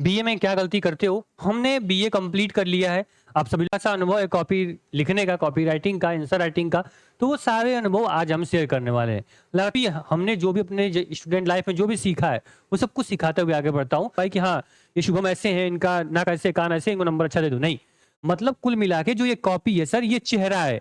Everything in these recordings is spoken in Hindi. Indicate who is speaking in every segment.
Speaker 1: बीए में क्या गलती करते हो? हमने बीए कंप्लीट कर लिया है। आप सभी का सा अनुभव है कॉपी लिखने का, कॉपी राइटिंग का, आंसर राइटिंग का। तो वो सारे अनुभव आज हम शेयर करने वाले हैं। हालाँकि हमने जो भी अपने स्टूडेंट लाइफ में जो भी सीखा है, वो सब कुछ सिखाते हुए आगे बढ़ता हूँ। भाई कि हाँ, ये शुभम ऐसे हैं, इनका नाक ऐसे, कान ऐसे, इनको नंबर अच्छा दे दो, नहीं। मतलब कुल मिला के जो ये कॉपी है सर, ये चेहरा है।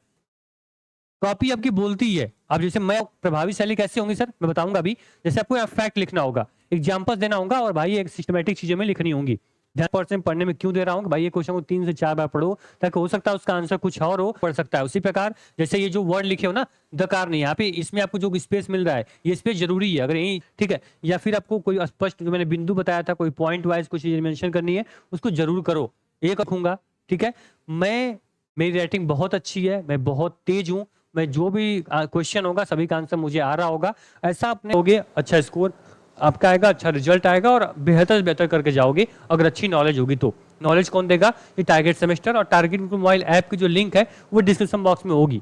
Speaker 1: कॉपी आपकी बोलती है। अब जैसे मैं प्रभावी शैली कैसे होंगी सर, मैं बताऊँगा अभी। जैसे आपको फैक्ट लिखना होगा, एग्ज़ाम्पल्स देना होगा और भाई एक सिस्टमैटिक चीज़ें में लिखनी होंगी। ध्यान पर्सन पढ़ने में क्यों दे रहा हूँ कि भाई ये क्वेश्चन को 3 से 4 बार पढ़ो, ताकि हो सकता है उसका आंसर कुछ और हो, पढ़ सकता है। उसी प्रकार जैसे ये जो वर्ड लिखे हो ना, दकार नहीं, यहाँ पे इसमें आपको जो स्पेस मिल रहा है, ये स्पेस ज़रूरी है। अगर यहीं ठीक है, या फिर आपको कोई स्पष्ट जो मैंने बिंदु बताया था, कोई पॉइंट वाइज़ कुछ चीज़ें मेंशन करनी है, उसको ज़रूर करो। एक रखूँगा, ठीक है? मेरी राइटिंग बहुत अच्छी है, मैं बहुत तेज़ हूँ। मैं जो भी क्वेश्चन होगा सभी का आंसर मुझे आ रहा होगा। ऐसा अपने होगे, अच्छा स्कोर आपका आएगा, अच्छा रिजल्ट आएगा और बेहतर से बेहतर करके जाओगे अगर अच्छी नॉलेज होगी तो। नॉलेज कौन देगा? ये टारगेट सेमेस्टर और टारगेट मोबाइल ऐप की जो लिंक है वो डिस्क्रिप्शन बॉक्स में होगी।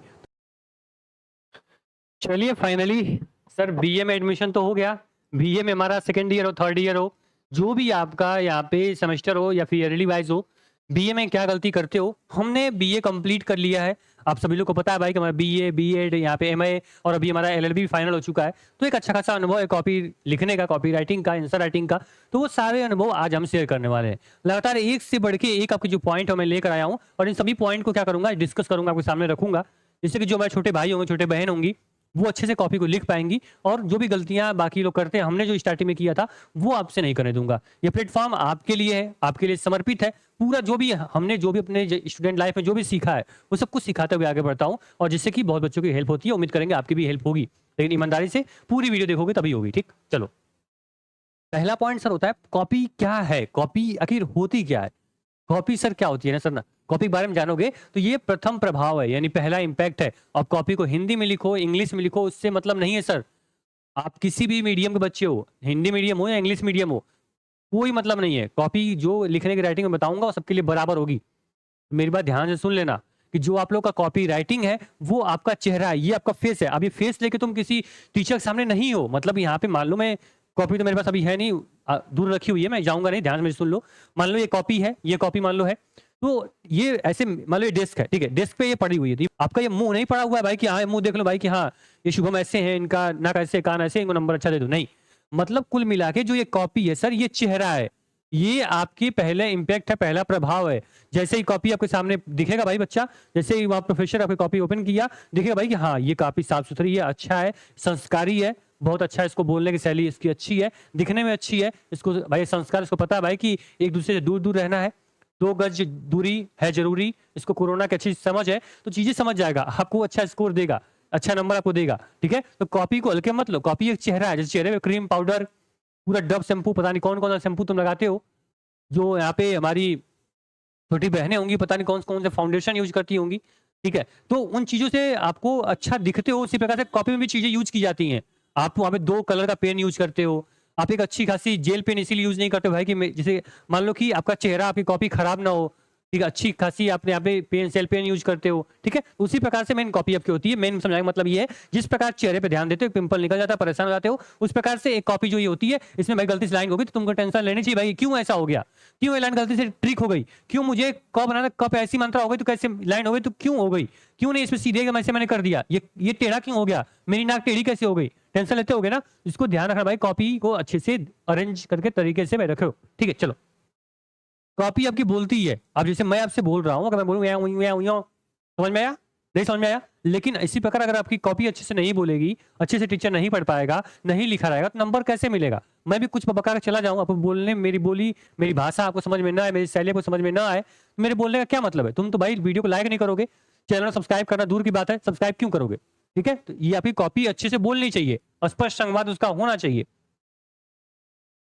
Speaker 1: चलिए फाइनली सर बीए में एडमिशन तो हो गया। बीए में हमारा सेकंड ईयर हो, थर्ड ईयर हो, जो भी आपका यहाँ पे सेमेस्टर हो या फिर ईयरली वाइज हो, बीए में क्या गलती करते हो? हमने बीए कंप्लीट कर लिया है। आप सभी लोग को पता है भाई कि हमारा बीए, बीएड, यहाँ पे एमए और अभी हमारा एलएलबी भी फाइनल हो चुका है। तो एक अच्छा खासा अनुभव है कॉपी लिखने का, कॉपी राइटिंग का, आंसर राइटिंग का। तो वो सारे अनुभव आज हम शेयर करने वाले हैं। लगातार एक से बढ़ के एक आपके जो पॉइंट है मैं लेकर आया हूँ और इन सभी पॉइंट को क्या करूंगा, डिस्कस करूंगा, आपके सामने रखूंगा, जिससे कि जो हमारे छोटे भाई होंगे, छोटे बहन होंगी, वो अच्छे से कॉपी को लिख पाएंगी और जो भी गलतियां बाकी लोग करते हैं, हमने जो स्टार्टिंग में किया था, वो आपसे नहीं करने दूंगा। ये प्लेटफॉर्म आपके लिए है, आपके लिए समर्पित है। पूरा जो भी हमने जो भी अपने स्टूडेंट लाइफ में जो भी सीखा है, वो सब कुछ सिखाते हुए आगे बढ़ता हूँ और जिससे कि बहुत बच्चों की हेल्प होती है। उम्मीद करेंगे आपकी भी हेल्प होगी, लेकिन ईमानदारी से पूरी वीडियो देखोगे तभी होगी। ठीक, चलो। पहला पॉइंट सर होता है कॉपी क्या है, कॉपी आखिर होती क्या है? कॉपी सर क्या होती है ना सर ना, कॉपी के बारे में जानोगे तो ये प्रथम प्रभाव है, यानी पहला इंपैक्ट है। अब कॉपी को हिंदी में लिखो, इंग्लिश में लिखो, उससे मतलब नहीं है सर। आप किसी भी मीडियम के बच्चे हो, हिंदी मीडियम हो या इंग्लिश मीडियम हो, कोई मतलब नहीं है। कॉपी जो लिखने की राइटिंग में बताऊंगा वो सबके लिए बराबर होगी। मेरी बात ध्यान से सुन लेना कि जो आप लोग का कॉपी राइटिंग है वो आपका चेहरा है, ये आपका फेस है। अब ये फेस लेके तुम किसी टीचर के सामने नहीं हो। मतलब यहाँ पे मान लो मैं, कॉपी तो मेरे पास अभी है नहीं, दूर रखी हुई है, मैं जाऊंगा नहीं, ध्यान से मेरी सुन लो। मान लो ये कॉपी है, ये कॉपी मान लो है, तो ये ऐसे मान लो ये डेस्क है, ठीक है, डेस्क पे ये पड़ी हुई है, तो आपका ये मुंह नहीं पड़ा हुआ है भाई कि हाँ मुंह देख लो भाई कि हाँ ये शुभम ऐसे हैं, इनका नाक ऐसे, कान ऐसे, इनको नंबर अच्छा दे दो, नहीं। मतलब कुल मिला के जो ये कॉपी है सर, ये चेहरा है, ये आपकी पहले इंपैक्ट है, पहला प्रभाव है। जैसे ही कॉपी आपके सामने दिखेगा भाई बच्चा, जैसे ही वहाँ प्रोफेसर आपकी कॉपी ओपन किया, दिखेगा भाई कि हाँ ये काफी साफ सुथरी है, अच्छा है, संस्कारी है, बहुत अच्छा है, इसको बोलने की शैली इसकी अच्छी है, दिखने में अच्छी है, इसको भाई संस्कार, इसको पता है भाई कि एक दूसरे से दूर दूर रहना है, 2 गज दूरी है जरूरी, इसको कोरोना की अच्छी समझ है, तो चीजें समझ जाएगा, आपको अच्छा स्कोर देगा, अच्छा नंबर आपको देगा। ठीक है, तो कॉपी को हल्के मत लो। कॉपी एक चेहरा है, जैसे चेहरे पे क्रीम पाउडर, पूरा डब शैम्पू, पता नहीं कौन कौन सा शैम्पू तुम लगाते हो, जो यहाँ पे हमारी छोटी बहनें होंगी पता नहीं कौन कौन से फाउंडेशन यूज करती होंगी। ठीक है, तो उन चीजों से आपको अच्छा दिखते हो, उसी प्रकार से कॉपी में भी चीजें यूज की जाती हैं। आप वहां पे 2 कलर का पेन यूज करते हो, आप एक अच्छी खासी जेल पेन इसीलिए यूज नहीं करते हो भाई कि जैसे मान लो कि आपका चेहरा, आपकी कॉपी खराब ना हो, ठीक है, अच्छी खासी आपने यहाँ पे पेन, सेल पेन यूज करते हो। ठीक है, उसी प्रकार से मेन कॉपी आपकी होती है। मेन समझाने का मतलब ये है, जिस प्रकार चेहरे पे ध्यान देते हो, पिंपल निकल जाता है, परेशान हो जाते हो, उस प्रकार से एक कॉपी जो ये होती है, इसमें भाई गलती से लाइन होगी तो तुमको टेंशन लेनी चाहिए भाई, क्यों ऐसा हो गया, क्यों ये लाइन गलती से ट्रिक हो गई, क्यों मुझे क बनाना, कप ऐसी मात्रा हो गई तो कैसे लाइन हो गई, तो क्यों हो गई, क्यों नहीं इसमें सीधे ऐसे मैंने कर दिया, ये टेढ़ा क्यों हो गया, मेरी नाक टेढ़ी कैसे हो गई, टेंशन लेते होगे ना। इसको ध्यान रखना भाई, कॉपी को अच्छे से अरेंज करके तरीके से भाई रखो। ठीक है, चलो। कॉपी आपकी बोलती है। अब जैसे मैं आपसे बोल रहा हूँ, अगर मैं बोलूँ समझ में आया, नहीं समझ में आया, लेकिन इसी प्रकार अगर आपकी कॉपी अच्छे से नहीं बोलेगी, अच्छे से टीचर नहीं पढ़ पाएगा, नहीं लिखा रहेगा, तो नंबर कैसे मिलेगा? मैं भी कुछ बका के चला जाऊँ, आपको बोलने, मेरी बोली, मेरी भाषा आपको समझ में ना आए, मेरी शैली आपको समझ में ना आए, मेरे बोलने का क्या मतलब है? तुम तो भाई वीडियो को लाइक नहीं करोगे, चैनल सब्सक्राइब करना दूर की बात है, सब्सक्राइब क्यों करोगे? ठीक है, तो ये आपकी कॉपी अच्छे से बोलनी चाहिए, स्पष्ट संवाद उसका होना चाहिए।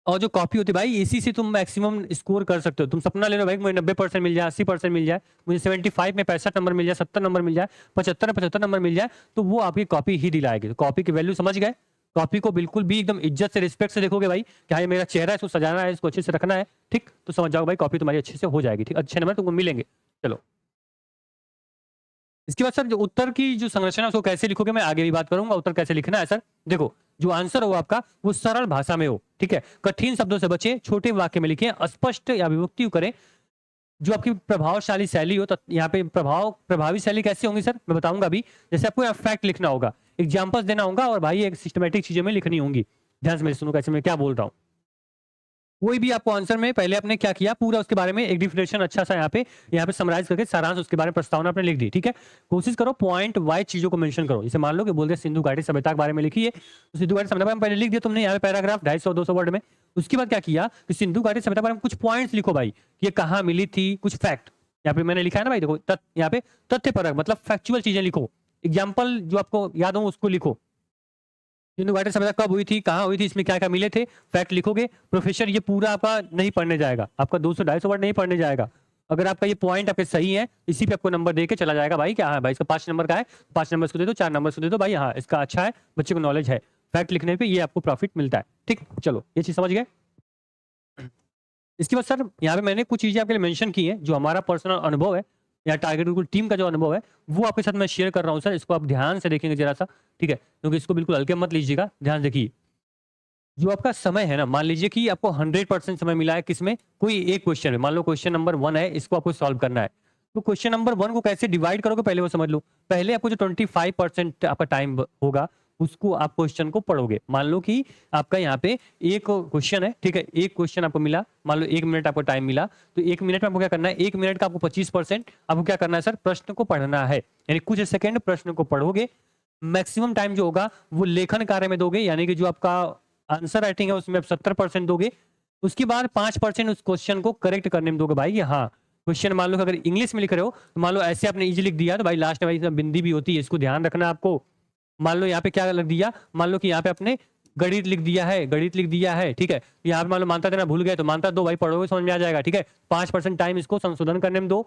Speaker 1: और जो कॉपी होती है भाई, इसी से तुम मैक्सिमम स्कोर कर सकते हो। तुम सपना ले लो भाई मुझे 90% मिल जाए, 80% मिल जाए, मुझे 75 में 65 नंबर मिल जाए, 70 नंबर मिल जाए, 75 में 75 नंबर मिल जाए, तो वो आपकी कॉपी ही दिलाएगी। तो कॉपी की वैल्यू समझ गए? कॉपी को बिल्कुल भी एकदम इज्जत से, रिस्पेक्ट से देखोगे भाई कि हाँ ये मेरा चेहरा है, इसको सजाना है, इसको अच्छे से रखना है, ठीक, तो समझ जाओ भाई कॉपी तुम्हारी अच्छे से हो जाएगी। ठीक, अच्छे नंबर तुमको मिलेंगे। चलो, इसके बाद सर जो उत्तर की जो संरचना है उसको कैसे लिखोगे, मैं आगे भी बात करूंगा। उत्तर कैसे लिखना है सर, देखो जो आंसर हो आपका वो सरल भाषा में हो, ठीक है। कठिन शब्दों से बचे, छोटे वाक्य में लिखें, अस्पष्ट या विभक्ति करें, जो आपकी प्रभावशाली शैली हो। तो यहाँ पे प्रभावी शैली कैसे होंगी सर, मैं बताऊंगा अभी। जैसे आपको यहाँ फैक्ट लिखना होगा, एग्जाम्पल्स देना होगा, और भाई एक सिस्टमेटिक चीजें में लिखनी होंगी। ध्यान से मेरी सुनो कैसे मैं क्या बोल रहा हूँ। कोई भी आपको आंसर में पहले आपने क्या किया, पूरा उसके बारे में एक डिफिनेशन अच्छा सा यहाँ पे समराइज करके सारांश उसके बारे में प्रस्तावना आपने लिख दी, ठीक है। कोशिश करो पॉइंट वाइज चीजों को मेंशन करो। जैसे मान लो कि बोलते सिंधु घाटी सभ्यता के बारे में लिखी है, तो सिंधु घाटी सभ्यता में पहले लिख दिया तुमने यहाँ पे पैराग्राफ 250-200 वर्ड में। उसके बाद क्या किया कि सिंधु घाटी सभ्यता के बारे में कुछ पॉइंट्स लिखो भाई, कि ये कहाँ मिली थी, कुछ फैक्ट यहाँ पे मैंने लिखा है ना भाई, देखो यहाँ पे तथ्यपरक मतलब फैक्चुअल चीजें लिखो। एग्जाम्पल जो आपको याद हो उसको लिखो। सिंधु घाटी सभ्यता कब हुई थी, कहाँ हुई थी, इसमें क्या क्या मिले थे, फैक्ट लिखोगे। प्रोफेसर ये पूरा आपका नहीं पढ़ने जाएगा, आपका 200-250 वर्ड नहीं पढ़ने जाएगा। अगर आपका ये पॉइंट आपके सही है, इसी पे आपको नंबर दे के चला जाएगा भाई, क्या हाँ भाई इसका 5 नंबर का है, 5 नंबर इसको दे दो, 4 नंबर इसको दे दो भाई, हाँ इसका अच्छा है, बच्चे को नॉलेज है। फैक्ट लिखने पे ये आपको प्रॉफिट मिलता है, ठीक। चलो ये चीज समझ गए। इसके बाद सर यहाँ पे मैंने कुछ चीजें आपके लिए मेंशन की हैं, जो हमारा पर्सनल अनुभव है या टारगेट ग्रुप टीम का जो अनुभव है वो आपके साथ मैं शेयर कर रहा हूँ सर। इसको आप ध्यान से देखेंगे जरा सा, ठीक है, क्योंकि इसको बिल्कुल हल्के मत लीजिएगा, ध्यान देखिए। जो आपका समय है ना, मान लीजिए कि आपको 100% समय मिला है किसमें, कोई एक क्वेश्चन में। मान लो क्वेश्चन नंबर 1 है, इसको आपको सॉल्व करना है। तो क्वेश्चन नंबर 1 को कैसे डिवाइड करोगे पहले वो समझ लो। पहले आपको जो 25% आपका टाइम होगा उसको आप क्वेश्चन को पढ़ोगे। मान लो कि आपका यहाँ पे एक क्वेश्चन है, ठीक है, एक क्वेश्चन आपको मिला, मान लो 1 मिनट आपको टाइम मिला, तो 1 मिनट में आपको क्या करना है, 1 मिनट का आपको 25% आपको क्या करना है सर, प्रश्न को पढ़ना है। यानी कुछ सेकंड प्रश्न को पढ़ोगे। मैक्सिमम टाइम जो होगा वो लेखन कार्य में दोगे, यानी कि जो आपका आंसर राइटिंग है उसमें आप 70% दोगे। उसके बाद 5% उस क्वेश्चन को करेक्ट करने में दोगे भाई। हाँ क्वेश्चन मान लो अगर इंग्लिश में लिख रहे हो तो मान लो ऐसे आपने इजी लिख दिया, तो भाई लास्ट में भाई इसमें बिंदी भी होती है, इसको ध्यान रखना आपको। मान लो यहाँ पे क्या लिख दिया, मान लो कि यहाँ पे आपने गणित लिख दिया है, गणित लिख दिया है, ठीक है। यहाँ पे मान लो मानता देना भूल गए तो मानता दो भाई, पढ़ोगे समझ में आ जाएगा, ठीक है। 5% टाइम इसको संशोधन करने में दो,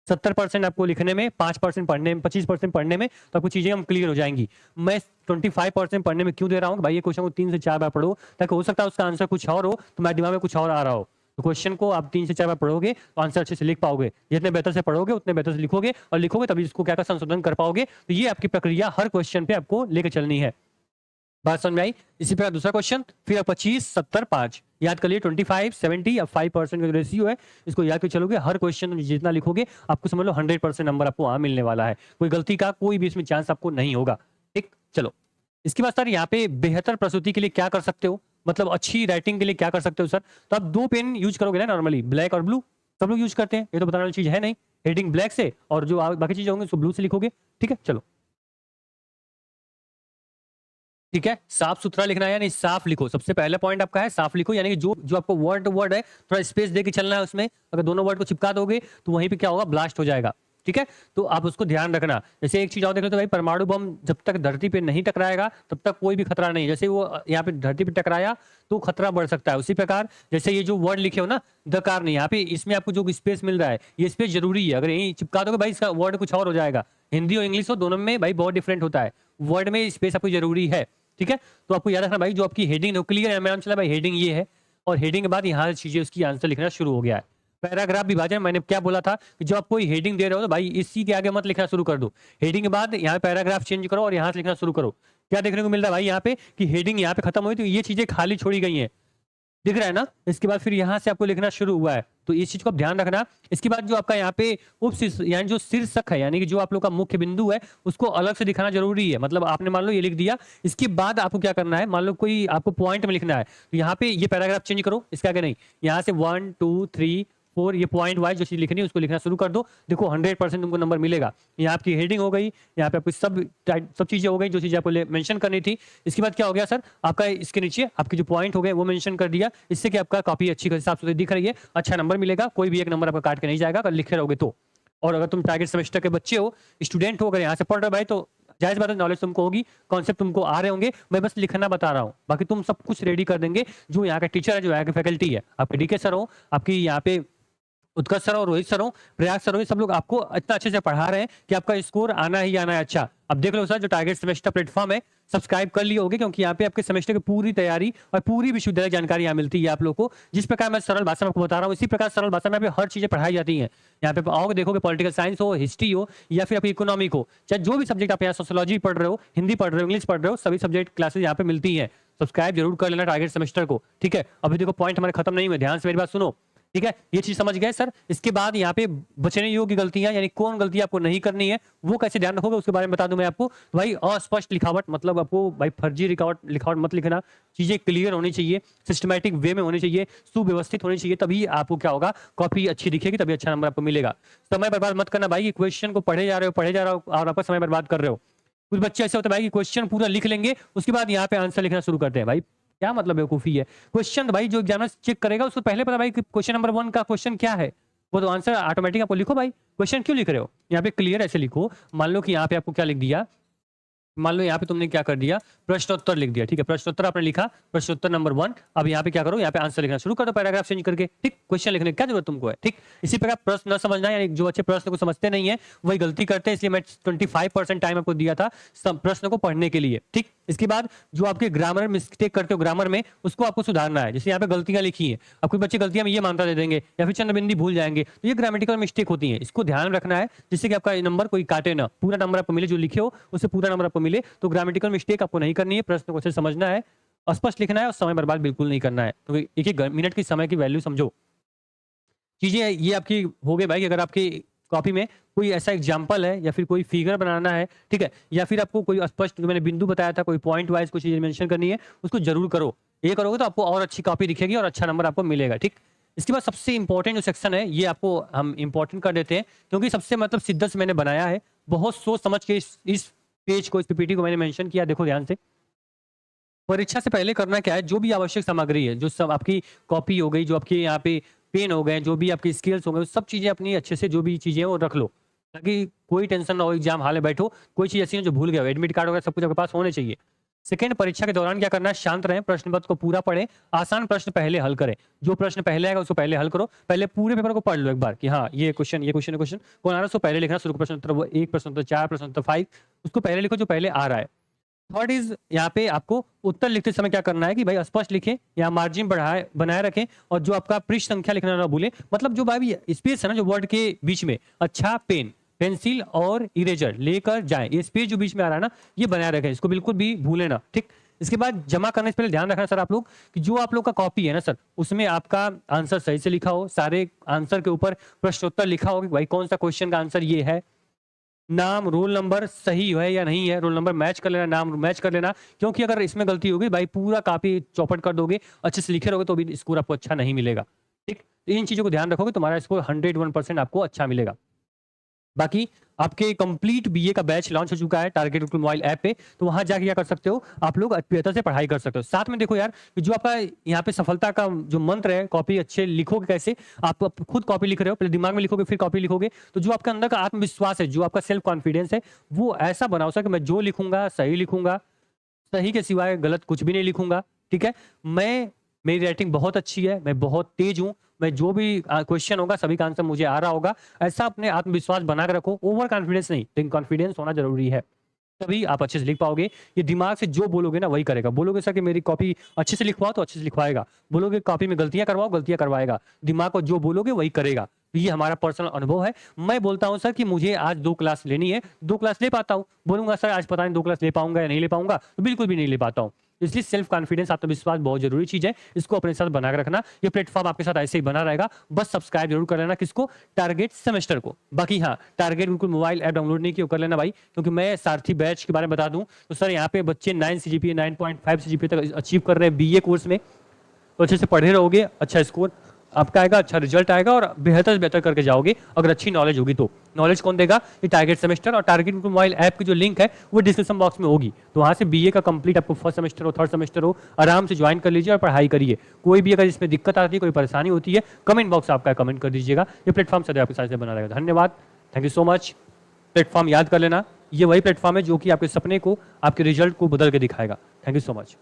Speaker 1: 70% आपको लिखने में, 5% पढ़ने में, 25% पढ़ने में, तो आपको चीजें हम क्लियर हो जाएंगी। मैं 25% पढ़ने में क्यों दे रहा हूँ भाई, ये क्वेश्चन को 3 से 4 बार पढ़ो, ताकि हो सकता है उसका आंसर कुछ और हो, तो मेरे दिमाग में कुछ और आ रहा हो। तो क्वेश्चन को आप 3 से 4 बार पढ़ोगे तो आंसर अच्छे से लिख पाओगे। जितने बेहतर से पढ़ोगे उतने बेहतर से लिखोगे, और लिखोगे तभी इसको क्या कर संशोधन कर पाओगे। तो ये आपकी प्रक्रिया हर क्वेश्चन पे आपको लेकर चलनी है। बात समझ में आई। इसी प्रकार दूसरा क्वेश्चन, फिर 25, 70, 5 याद कर लिए, 25, 70 या 5% का रेशियो है, इसको याद कर चलोगे। हर क्वेश्चन जितना लिखोगे आपको समझ लो 100% नंबर आपको वहां मिलने वाला है। कोई गलती का कोई भी इसमें चांस आपको नहीं होगा, ठीक। चलो इसके बाद सर यहाँ पे बेहतर प्रस्तुति के लिए क्या कर सकते हो, मतलब अच्छी राइटिंग के लिए क्या कर सकते हो सर। तो आप 2 पेन यूज करोगे ना, नॉर्मली ब्लैक और ब्लू सब लोग यूज करते हैं, ये तो बताने वाली चीज है नहीं। हेडिंग ब्लैक से और जो बाकी चीजें होंगी उसको ब्लू से लिखोगे, ठीक है। चलो ठीक है, साफ सुथरा लिखना है, यानी साफ लिखो। सबसे पहला पॉइंट आपका है साफ लिखो, यानी कि जो जो आपको वर्ड है थोड़ा स्पेस दे के चलना है उसमें। अगर दोनों वर्ड को चिपका दोगे तो वहीं पे क्या होगा, ब्लास्ट हो जाएगा, ठीक है। तो आप उसको ध्यान रखना। जैसे एक चीज और देख लो तो भाई, परमाणु बम जब तक धरती पे नहीं टकराएगा तब तक कोई भी खतरा नहीं। जैसे वो यहाँ पे धरती पे टकराया तो खतरा बढ़ सकता है। उसी प्रकार जैसे ये जो वर्ड लिखे हो ना, दकार नहीं, यहाँ पे इसमें आपको जो स्पेस मिल रहा है ये स्पेस जरूरी है। अगर यही चिपका दोगे भाई इसका वर्ड कुछ और हो जाएगा। हिंदी और इंग्लिश हो, दोनों में भाई बहुत डिफरेंट होता है, वर्ड में स्पेस आपको जरूरी है, ठीक है। तो आपको याद रखना भाई, जो आपकी हेडिंग क्लियर है, मैडम चला भाई हेडिंग ये है, और हेडिंग के बाद यहाँ चीजें उसकी आंसर लिखना शुरू हो गया है। पैराग्राफ विभाजन मैंने क्या बोला था कि जब आप कोई हेडिंग दे रहे हो तो भाई इसी के आगे मत लिखना शुरू कर दो। हेडिंग के बाद यहाँ पैराग्राफ चेंज करो और यहाँ से लिखना शुरू करो। क्या देखने को मिल रहा है भाई यहाँ पे कि हेडिंग यहाँ पे खत्म हुई तो ये चीजें खाली छोड़ी गई हैं, दिख रहा है ना। इसके बाद फिर यहाँ से आपको लिखना शुरू हुआ है, तो इस चीज को आप ध्यान रखना। इसके बाद जो आपका यहाँ पे यानी जो शीर्षक है, यानी कि जो आप लोग का मुख्य बिंदु है उसको अलग से दिखाना जरूरी है। मतलब आपने मान लो ये लिख दिया, इसके बाद आपको क्या करना है, मान लो कोई आपको पॉइंट में लिखना है तो यहाँ पे ये पैराग्राफ चेंज करो, इसके आगे नहीं, यहाँ से 1, 2, 3, 4 ये पॉइंट वाइज जो चीज लिखनी है उसको लिखना शुरू कर दो। देखो 100% तुमको नंबर मिलेगा। यहाँ आपकी हेडिंग हो गई, यहाँ पे आपकी सब चीजें हो गई जो चीजें आपको मेंशन करनी थी। इसके बाद क्या हो गया सर, आपका इसके नीचे आपके जो पॉइंट हो गए वो मेंशन कर दिया। इससे कि आपका कॉपी अच्छी हिसाब से दिख रही है, अच्छा नंबर मिलेगा। कोई भी एक नंबर आपका काट के नहीं जाएगा अगर लिखे रहोगे तो। और अगर तुम टारगेट सेमेस्टर के बच्चे हो, स्टूडेंट हो, अगर यहाँ से पढ़ रहे हो भाई, तो जाहिर बात है नॉलेज तुमको होगी, कॉन्सेप्ट तुमको आ रहे होंगे। मैं बस लिखना बता रहा हूँ, बाकी तुम सब कुछ रेडी कर देंगे। जो यहाँ का टीचर है, जो यहाँ की फैकल्टी है, आपके डीके सर हो, आपकी यहाँ पे उत्कर्ष सर हो, रोहित सर हो, प्रयाग सर हो, ये सब लोग आपको इतना अच्छे से पढ़ा रहे हैं कि आपका स्कोर आना ही आना है। अच्छा अब देख लो सर, जो टारगेट सेमेस्टर प्लेटफॉर्म है सब्सक्राइब कर लिए होगे, क्योंकि यहाँ पे आपके सेमेस्टर की पूरी तैयारी और पूरी विश्वविद्यालय जानकारी यहाँ मिलती है आप लोगों को। जिस प्रकार मैं सरल भाषा में आपको बता रहा हूँ, इसी प्रकार सरल भाषा में हर चीजें पढ़ाई जाती हैं। यहाँ पे आओगे देखोगे, पॉलिटिकल साइंस हो, हिस्ट्री हो, या फिर आपकी इकोनॉमिक हो, चाहे जो भी सब्जेक्ट आप यहाँ सोशियोलॉजी पढ़ रहे हो, हिंदी पढ़ रहे हो, इंग्लिश पढ़ रहे हो, सभी सब्जेक्ट क्लासेस यहाँ पे मिलती है। सब्सक्राइब जरूर कर लेना टारगेट सेमेस्टर को, ठीक है। अभी देखो पॉइंट हमारे खत्म नहीं हुए, ध्यान से मेरी बात सुनो, ठीक है। ये चीज समझ गए सर। इसके बाद यहाँ पे बचने योग्य गलतियां, यानी कौन गलती आपको नहीं करनी है, वो कैसे ध्यान रखोगे उसके बारे में बता दूं मैं आपको। भाई अस्पष्ट लिखावट, मतलब आपको भाई फर्जी लिखावट मत लिखना, चीजें क्लियर होनी चाहिए, सिस्टमैटिक वे में होनी चाहिए, सुव्यवस्थित होनी चाहिए, तभी आपको क्या होगा, कॉपी अच्छी दिखेगी, तभी अच्छा नंबर आपको मिलेगा। समय बर्बाद मत करना भाई, क्वेश्चन को पढ़े जा रहे हो और आपका समय बर्बाद कर रहे हो। कुछ बच्चे ऐसे होते हैं भाई कि क्वेश्चन पूरा लिख लेंगे, उसके बाद यहाँ पे आंसर लिखना शुरू करते हैं। भाई क्या मतलब बेवकूफी है। क्वेश्चन भाई जो एग्जामिनर चेक करेगा उसको पहले पता भाई क्वेश्चन नंबर 1 का क्वेश्चन क्या है, वो तो आंसर ऑटोमेटिक आपको लिखो। भाई क्वेश्चन क्यों लिख रहे हो, यहाँ पे क्लियर ऐसे लिखो। मान लो कि यहाँ पे आपको क्या लिख दिया, मान लो यहाँ पे तुमने क्या कर दिया, प्रश्नोत्तर लिख दिया, ठीक है। प्रश्नोत्तर आपने लिखा, प्रश्नोत्तर नंबर 1। अब यहाँ पे क्या करो, यहाँ पे आंसर लिखना शुरू करो, पैराग्राफ चेंज करके, ठीक। क्वेश्चन लिखने की क्या जरूरत तुमको है, ठीक। इसी प्रकार प्रश्न न समझना, यानी जो बच्चे प्रश्न को समझते नहीं है वही गलती करते हैं, इसलिए मैं 25% टाइम आपको दिया था प्रश्न को पढ़ने के लिए, ठीक। इसके बाद जो आपके ग्रामर मिस्टेक करते हो ग्रामर में, उसको आपको सुधारना है। जैसे यहाँ पे गलतियां लिखी है, अब कुछ बच्चे गलतियां में ये मानता दे देंगे या फिर चंद्रबिंदी भूल जाएंगे, तो ये ग्रामेटिकल मिस्टेक होती है, इसको ध्यान रखना है, जिससे कि आपका नंबर कोई काटे ना, पूरा नंबर आपको मिले, जो लिखे हो उससे पूरा नंबर आपको मिले। तो ग्रामेटिकल मिस्टेक आपको नहीं करनी है, प्रश्न को अच्छे से समझना है, स्पष्ट लिखना है और समय बर्बाद बिल्कुल नहीं करना है। तो एक एक मिनट की समय की वैल्यू समझो। चीजें ये आपकी हो गई भाई, अगर आपकी कॉपी में कोई ऐसा एग्जाम्पल है या फिर कोई फिगर बनाना है, ठीक है, या फिर आपको कोई स्पष्ट जो मैंने बिंदु बताया था, कोई पॉइंट वाइज कुछ चीजें मेंशन करनी है, उसको जरूर करो। ये करोगे तो आपको और अच्छी कॉपी दिखेगी और अच्छा नंबर आपको मिलेगा, ठीक। इसके बाद सबसे इंपॉर्टेंट जो सेक्शन है, ये आपको हम इंपॉर्टेंट कर देते हैं, क्योंकि सबसे मतलब शिद्दत से मैंने बनाया है, बहुत सोच समझ के इस पेज को, इस पीपीटी को मैंने मेंशन किया। देखो ध्यान से, परीक्षा से पहले करना क्या है, जो भी आवश्यक सामग्री है, जो सब आपकी कॉपी हो गई, जो आपके यहाँ पे पेन हो गए, जो भी आपकी स्किल्स हो गए, सब चीजें अपनी अच्छे से, जो भी चीजें हैं वो रख लो, ताकि कोई टेंशन ना हो एग्जाम हाल में बैठो, कोई चीज ऐसी है जो भूल गए, एडमिट कार्ड वगैरह सब कुछ आपके पास होने चाहिए। सेकंड, परीक्षा के दौरान क्या करना है, शांत रहें, प्रश्न पत्र को पूरा पढ़ें, आसान प्रश्न पहले हल करें, जो प्रश्न पहले आएगा उसको पहले हल करो, पहले पूरे पेपर को पढ़ लो एक बार कि हाँ ये क्वेश्चन कौन आ रहा है, उसको पहले लिखना शुरू, प्रश्न उत्तर 1, प्रश्न उत्तर 4, प्रश्न उत्तर 5, उसको पहले लिखो जो पहले आ रहा है। थर्ड इज, यहाँ पे आपको उत्तर लिखते समय क्या करना है कि भाई स्पष्ट लिखें या मार्जिन बनाए रखें, और जो आपका पृष्ठ संख्या लिखना ना भूलें, मतलब जो भाई स्पेस है ना जो वर्ड के बीच में, अच्छा पेन, पेंसिल और इरेजर लेकर जाएं, ये स्पेस जो बीच में आ रहा है ना, ये बनाए रखें, इसको बिल्कुल भी भूलें ना, ठीक। इसके बाद जमा करने से पहले ध्यान रखना सर आप लोग कि जो आप लोग का कॉपी है ना सर, उसमें आपका आंसर सही से लिखा हो, सारे आंसर के ऊपर प्रश्नोत्तर लिखा हो कि भाई कौन सा क्वेश्चन का आंसर ये है, नाम रोल नंबर सही है या नहीं है, रोल नंबर मैच कर लेना, नाम मैच कर लेना, क्योंकि अगर इसमें गलती होगी भाई पूरा कॉपी चौपट कर दोगे, अच्छे से लिखे रहोगे तो भी स्कोर आपको अच्छा नहीं मिलेगा, ठीक। इन चीजों को ध्यान रखोगे तुम्हारा स्कोर 101% आपको अच्छा मिलेगा। बाकी आपके कंप्लीट बीए का बैच लॉन्च हो चुका है टारगेट गुरुकुल मोबाइल ऐप पे, तो वहां जाके क्या कर सकते हो आप लोग, बेहतर से पढ़ाई कर सकते हो। साथ में देखो यार, जो आपका यहाँ पे सफलता का जो मंत्र है, कॉपी अच्छे लिखोगे कैसे, आप खुद कॉपी लिख रहे हो, पहले दिमाग में लिखोगे फिर कॉपी लिखोगे, तो जो आपका अंदर का आत्मविश्वास है, जो आपका सेल्फ कॉन्फिडेंस है, वो ऐसा बनाओ सर कि मैं जो लिखूंगा सही लिखूंगा, सही के सिवाय गलत कुछ भी नहीं लिखूंगा, ठीक है। मेरी राइटिंग बहुत अच्छी है, मैं बहुत तेज हूं, मैं जो भी क्वेश्चन होगा सभी का आंसर मुझे आ रहा होगा, ऐसा अपने आत्मविश्वास बना के रखो। ओवर कॉन्फिडेंस नहीं, लेकिन कॉन्फिडेंस होना जरूरी है, तभी आप अच्छे से लिख पाओगे। ये दिमाग से जो बोलोगे ना वही करेगा। बोलोगे सर कि मेरी कॉपी अच्छे से लिखवाओ तो अच्छे से लिखवाएगा, बोलोगे कॉपी में गलतियां करवाओ, गलतियां करवाएगा। दिमाग को जो बोलोगे वही करेगा। ये हमारा पर्सनल अनुभव है। मैं बोलता हूं सर कि मुझे आज 2 क्लास लेनी है, 2 क्लास ले पाता हूं, बोलूंगा सर आज पता नहीं 2 क्लास ले पाऊंगा या नहीं ले पाऊंगा, तो बिल्कुल भी नहीं ले पाता हूं। इसलिए सेल्फ कॉन्फिडेंस, आत्मविश्वास बहुत जरूरी चीज है, इसको अपने साथ बना के रखना। ये प्लेटफॉर्म आपके साथ ऐसे ही बना रहेगा, बस सब्सक्राइब जरूर कर लेना। किसको? टारगेट सेमेस्टर को। बाकी हाँ, टारगेट बिल्कुल मोबाइल ऐप डाउनलोड नहीं किया कर लेना भाई, क्योंकि मैं सारथी बैच के बारे में बता दूं तो सर यहाँ पे बच्चे 9 CGPA 9.5 CGPA तक अचीव कर रहे हैं बीए कोर्स में। तो अच्छे से पढ़े रहोगे, अच्छा स्कोर आपका आएगा, अच्छा रिजल्ट आएगा और बेहतर से बेहतर करके जाओगे अगर अच्छी नॉलेज होगी तो। नॉलेज कौन देगा? ये टारगेट सेमेस्टर और टारगेट मोबाइल ऐप की जो लिंक है वो डिस्क्रिप्शन बॉक्स में होगी, तो वहां से बीए का कंप्लीट आपको फर्स्ट सेमेस्टर हो, थर्ड सेमेस्टर हो, आराम से ज्वाइन कर लीजिए और पढ़ाई करिए। कोई भी अगर इसमें दिक्कत आती है, कोई परेशानी होती है, कमेंट बॉक्स आपका कमेंट कर दीजिएगा। ये प्लेटफॉर्म सदैव आपके साथ बना रहेगा। धन्यवाद, thank you so much. Platform याद कर लेना, ये वही प्लेटफॉर्म है जो कि आपके सपने को, आपके रिजल्ट को बदल के दिखाएगा। Thank you so much.